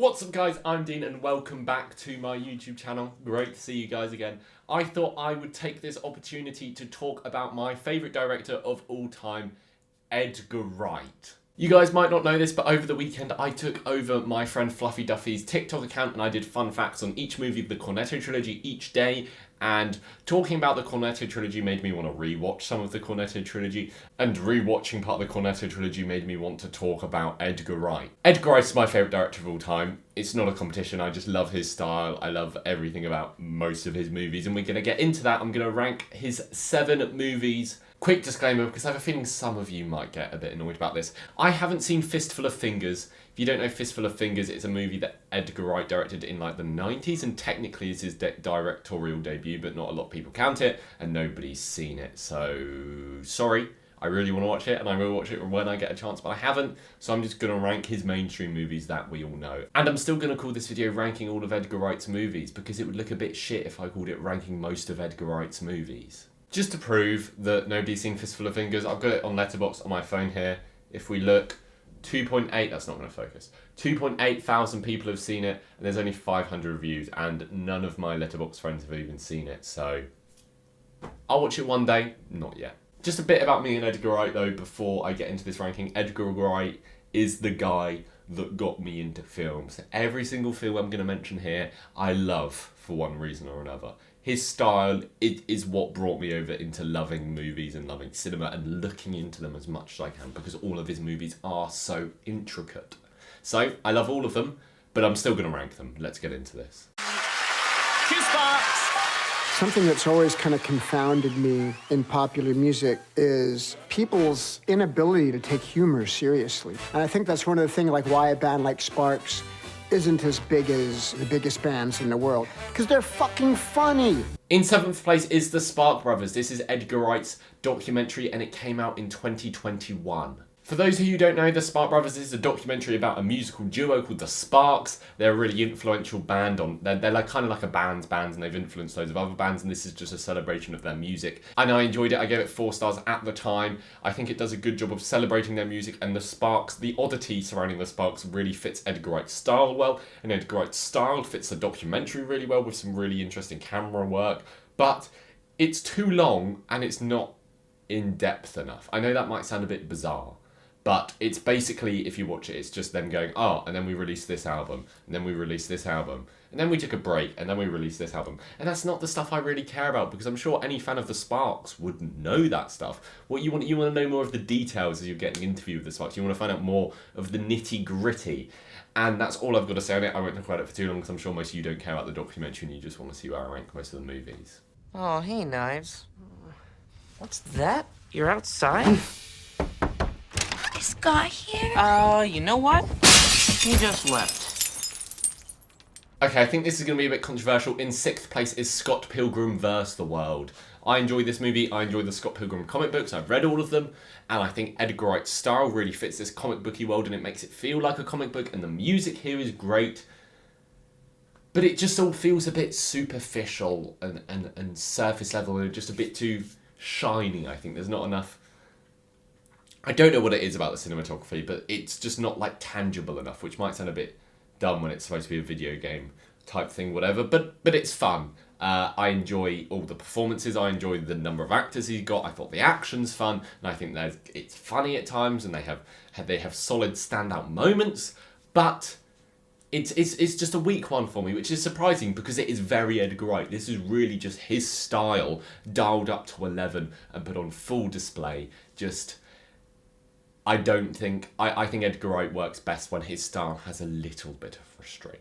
What's up guys, I'm Dean and welcome back to my YouTube channel. Great to see you guys again. I thought I would take this opportunity to talk about my favourite director of all time, Edgar Wright. You guys might not know this, but over the weekend I took over my friend Fluffy Duffy's TikTok account and I did fun facts on each movie of the Cornetto trilogy each day. And talking about the Cornetto trilogy made me want to rewatch some of the Cornetto trilogy, and rewatching part of the Cornetto trilogy made me want to talk about Edgar Wright. Edgar Wright is my favourite director of all time. It's not a competition, I just love his style, I love everything about most of his movies, and we're going to get into that. I'm going to rank his 7 movies. Quick disclaimer, because I have a feeling some of you might get a bit annoyed about this. I haven't seen Fistful of Fingers. If you don't know Fistful of Fingers, it's a movie that Edgar Wright directed in like the 90s and technically is his directorial debut, but not a lot of people count it and nobody's seen it. So, sorry. I really want to watch it and I will watch it when I get a chance, but I haven't. So I'm just going to rank his mainstream movies that we all know. And I'm still going to call this video ranking all of Edgar Wright's movies because it would look a bit shit if I called it ranking most of Edgar Wright's movies. Just to prove that nobody's seen Fistful of Fingers, I've got it on Letterboxd on my phone here. If we look, 2.8, that's not going to focus. 2.8 thousand people have seen it, and there's only 500 reviews, and none of my Letterboxd friends have even seen it, so I'll watch it one day, not yet. Just a bit about me and Edgar Wright though before I get into this ranking. Edgar Wright is the guy that got me into films. Every single film I'm going to mention here, I love for one reason or another. His style is what brought me over into loving movies and loving cinema and looking into them as much as I can because all of his movies are so intricate. So, I love all of them, but I'm still going to rank them. Let's get into this. Something that's always kind of confounded me in popular music is people's inability to take humor seriously. And I think that's one of the things like why a band like Sparks isn't as big as the biggest bands in the world, because they're fucking funny. In 7th place is The Spark Brothers. This is Edgar Wright's documentary and it came out in 2021. For those of you who don't know, The Spark Brothers is a documentary about a musical duo called The Sparks. They're a really influential band they're like kind of like a band's bands and they've influenced loads of other bands and this is just a celebration of their music. And I enjoyed it, I gave it 4 stars at the time. I think it does a good job of celebrating their music and the Sparks, the oddity surrounding the Sparks really fits Edgar Wright's style well. And Edgar Wright's style fits the documentary really well with some really interesting camera work. But it's too long and it's not in depth enough. I know that might sound a bit bizarre. But it's basically, if you watch it, it's just them going, oh, and then we released this album, and then we released this album, and then we took a break, and then we released this album. And that's not the stuff I really care about, because I'm sure any fan of the Sparks would know that stuff. What you want to know more of the details as you're getting an interview with the Sparks. You want to find out more of the nitty gritty. And that's all I've got to say on it. I won't talk about it for too long, because I'm sure most of you don't care about the documentary, and you just want to see where I rank most of the movies. Oh, hey, Knives. What's that? You're outside? This guy here? You know what? He just left. Okay, I think this is going to be a bit controversial. In 6th place is Scott Pilgrim vs. the World. I enjoy this movie. I enjoy the Scott Pilgrim comic books. I've read all of them. And I think Edgar Wright's style really fits this comic booky world and it makes it feel like a comic book. And the music here is great. But it just all feels a bit superficial and surface level and just a bit too shiny, I think. There's not enough... I don't know what it is about the cinematography, but it's just not like tangible enough, which might sound a bit dumb when it's supposed to be a video game type thing, whatever, but it's fun. I enjoy all the performances, I enjoy the number of actors he's got, I thought the action's fun, and I think it's funny at times, and they have solid standout moments, but it's just a weak one for me, which is surprising because it is very Edgar Wright. This is really just his style dialed up to 11 and put on full display. I think Edgar Wright works best when his style has a little bit of restraint.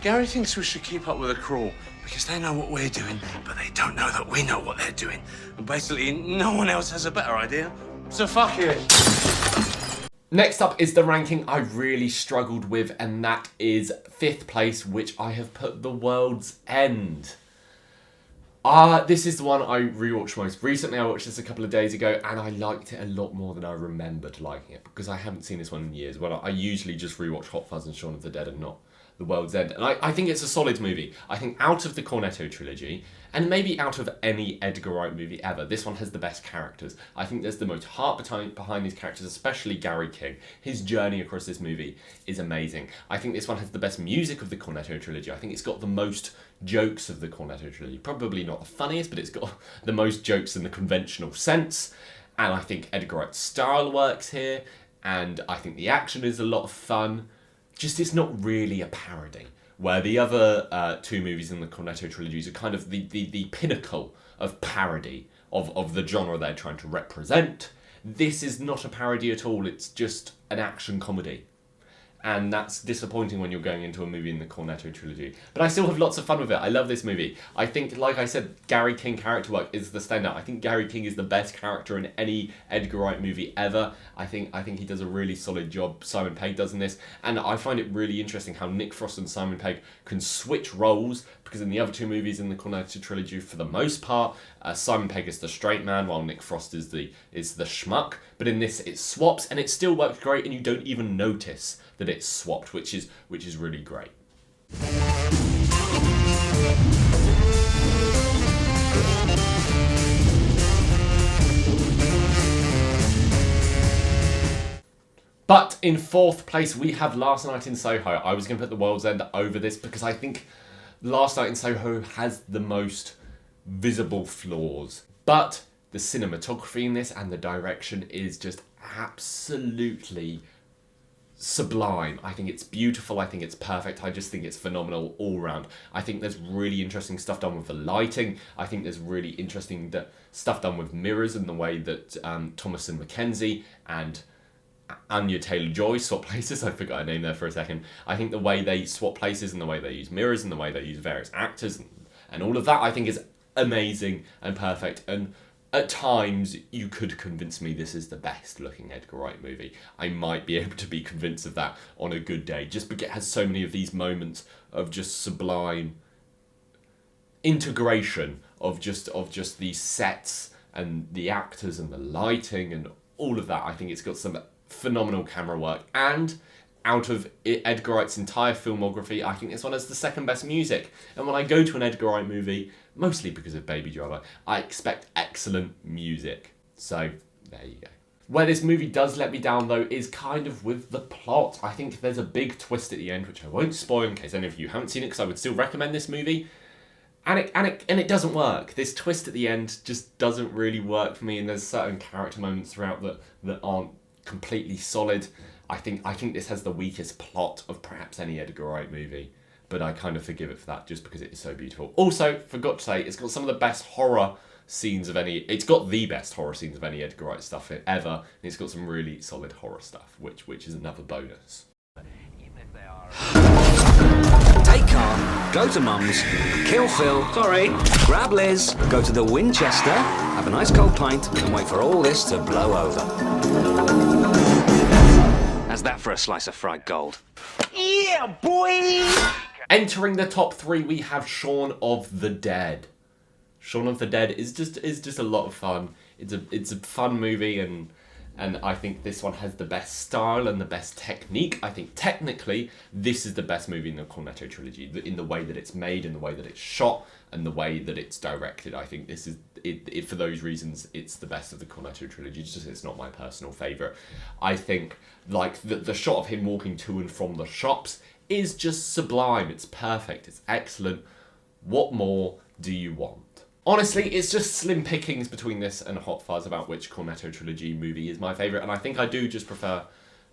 Gary thinks we should keep up with the crew because they know what we're doing, but they don't know that we know what they're doing. And basically, no one else has a better idea. So fuck it. Next up is the ranking I really struggled with, and that is 5th place, which I have put The World's End. This is the one I rewatched most recently. I watched this a couple of days ago, and I liked it a lot more than I remembered liking it, because I haven't seen this one in years. Well, I usually just rewatch Hot Fuzz and Shaun of the Dead and not The World's End. And I think it's a solid movie. I think out of the Cornetto trilogy, and maybe out of any Edgar Wright movie ever, this one has the best characters. I think there's the most heart behind these characters, especially Gary King. His journey across this movie is amazing. I think this one has the best music of the Cornetto trilogy. I think it's got the most jokes of the Cornetto trilogy. Probably not the funniest, but it's got the most jokes in the conventional sense. And I think Edgar Wright's style works here, and I think the action is a lot of fun. Just, it's not really a parody, where the other two movies in the Cornetto trilogies are kind of the pinnacle of parody of the genre they're trying to represent. This is not a parody at all, it's just an action comedy. And that's disappointing when you're going into a movie in the Cornetto trilogy. But I still have lots of fun with it. I love this movie. I think, like I said, Gary King character work is the standout. I think Gary King is the best character in any Edgar Wright movie ever. I think he does a really solid job. Simon Pegg does in this. And I find it really interesting how Nick Frost and Simon Pegg can switch roles, because in the other two movies in the Cornetto trilogy, for the most part, Simon Pegg is the straight man while Nick Frost is the schmuck. But in this, it swaps, and it still works great, and you don't even notice that it's swapped, which is really great. But in fourth place, we have Last Night in Soho. I was going to put The World's End over this because I think Last Night in Soho has the most visible flaws. But the cinematography in this and the direction is just absolutely sublime. I think it's beautiful. I think it's perfect. I just think it's phenomenal all round. I think there's really interesting stuff done with the lighting. I think there's really interesting stuff done with mirrors and the way that Thomasin McKenzie and Anya Taylor-Joy swap places. I forgot her name there for a second. I think the way they swap places and the way they use mirrors and the way they use various actors and all of that, I think is amazing and perfect. And at times, you could convince me this is the best looking Edgar Wright movie. I might be able to be convinced of that on a good day, just because it has so many of these moments of just sublime integration of just these sets and the actors and the lighting and all of that. I think it's got some phenomenal camera work. And out of Edgar Wright's entire filmography, I think this one has the second best music. And when I go to an Edgar Wright movie, mostly because of Baby Driver, I expect excellent music. So, there you go. Where this movie does let me down, though, is kind of with the plot. I think there's a big twist at the end, which I won't spoil in case any of you haven't seen it, because I would still recommend this movie. And it doesn't work. This twist at the end just doesn't really work for me, and there's certain character moments throughout that aren't completely solid. I think this has the weakest plot of perhaps any Edgar Wright movie, but I kind of forgive it for that just because it is so beautiful. Also, forgot to say, it's got some of the best horror scenes of any... It's got the best horror scenes of any Edgar Wright stuff ever, and it's got some really solid horror stuff, which is another bonus. Take Carl, go to Mum's, kill Phil, sorry, grab Liz, go to the Winchester, have a nice cold pint, and wait for all this to blow over. How's that for a slice of fried gold? Yeah, boy! Entering the top three, we have Shaun of the Dead. Shaun of the Dead is just a lot of fun. It's a fun movie, and I think this one has the best style and the best technique. I think technically this is the best movie in the Cornetto trilogy, in the way that it's made, in the way that it's shot, and the way that it's directed. I think this is it for those reasons. It's the best of the Cornetto trilogy. It's not my personal favourite. I think like the shot of him walking to and from the shops is just sublime. It's perfect. It's excellent. What more do you want? Honestly, it's just slim pickings between this and Hot Fuzz about which Cornetto trilogy movie is my favourite, and I think I do just prefer...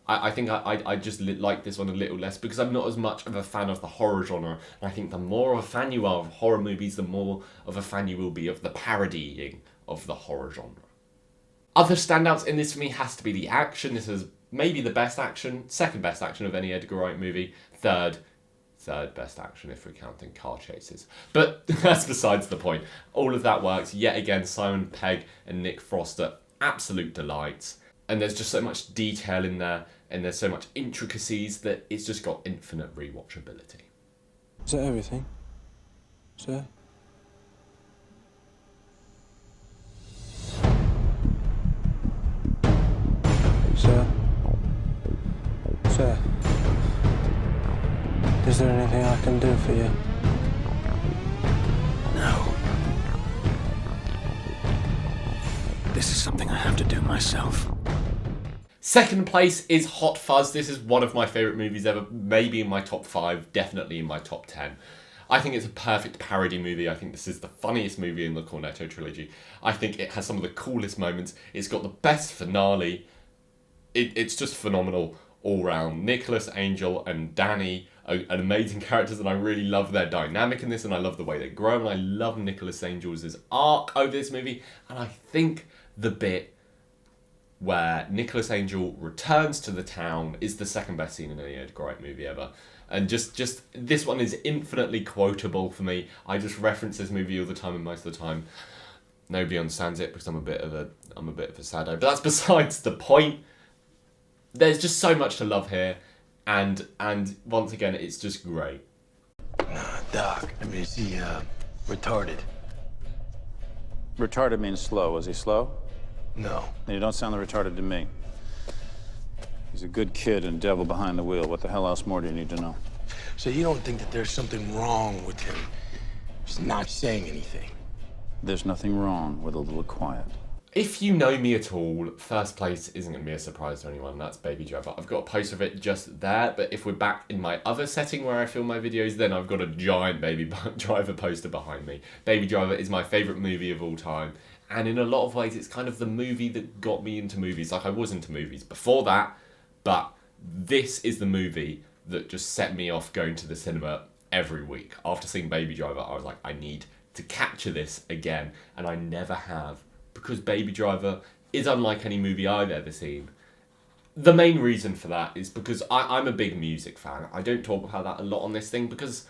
I think I just like this one a little less because I'm not as much of a fan of the horror genre, and I think the more of a fan you are of horror movies, the more of a fan you will be of the parodying of the horror genre. Other standouts in this for me has to be the action. This is maybe the best action, second best action of any Edgar Wright movie, third best action if we're counting car chases. But that's besides the point. All of that works. Yet again, Simon Pegg and Nick Frost are absolute delights. And there's just so much detail in there, and there's so much intricacies that it's just got infinite rewatchability. Is that everything? Sir? Sir? Sir? Is there anything I can do for you? No. This is something I have to do myself. Second place is Hot Fuzz. This is one of my favourite movies ever, maybe in my top 5, definitely in my top 10. I think it's a perfect parody movie. I think this is the funniest movie in the Cornetto trilogy. I think it has some of the coolest moments. It's got the best finale. It's just phenomenal all round. Nicholas, Angel and Danny are amazing characters, and I really love their dynamic in this, and I love the way they grow, and I love Nicholas Angels' arc over this movie. And I think the bit where Nicholas Angel returns to the town is the second best scene in any Edgar Wright movie ever. And just this one is infinitely quotable for me. I just reference this movie all the time, and most of the time nobody understands it because I'm a bit of a sado. But that's besides the point. There's just so much to love here, and once again, it's just great. Doc, I mean, is he retarded? Retarded means slow. Is he slow? No. Then you don't sound retarded to me. He's a good kid and devil behind the wheel. What the hell else more do you need to know? So you don't think that there's something wrong with him just not saying anything? There's nothing wrong with a little quiet. If you know me at all, first place isn't going to be a surprise to anyone. That's Baby Driver. I've got a poster of it just there, but if we're back in my other setting where I film my videos, then I've got a giant Baby Driver poster behind me. Baby Driver is my favourite movie of all time, and in a lot of ways, it's kind of the movie that got me into movies. Like, I was into movies before that, but this is the movie that just set me off going to the cinema every week. After seeing Baby Driver, I was like, I need to capture this again, and I never have. Because Baby Driver is unlike any movie I've ever seen. The main reason for that is because I'm a big music fan. I don't talk about that a lot on this thing because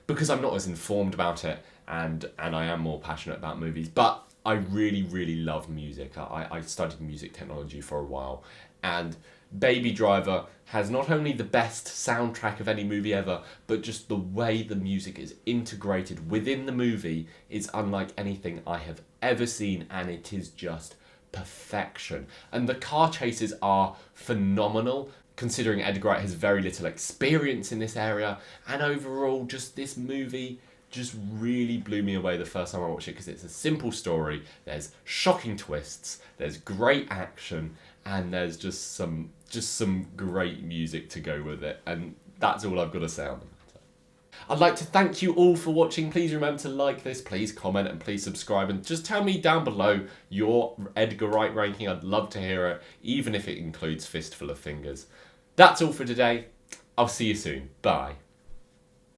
I'm not as informed about it, and I am more passionate about movies. But I really, really love music. I studied music technology for a while, and Baby Driver has not only the best soundtrack of any movie ever, but just the way the music is integrated within the movie is unlike anything I have ever seen, and it is just perfection. And the car chases are phenomenal, considering Edgar Wright has very little experience in this area, and overall just this movie just really blew me away the first time I watched it because it's a simple story, there's shocking twists, there's great action, and there's just some great music to go with it, and that's all I've got to say on the matter. I'd like to thank you all for watching. Please remember to like this, please comment, and please subscribe, and just tell me down below your Edgar Wright ranking. I'd love to hear it, even if it includes Fistful of Fingers. That's all for today. I'll see you soon. Bye.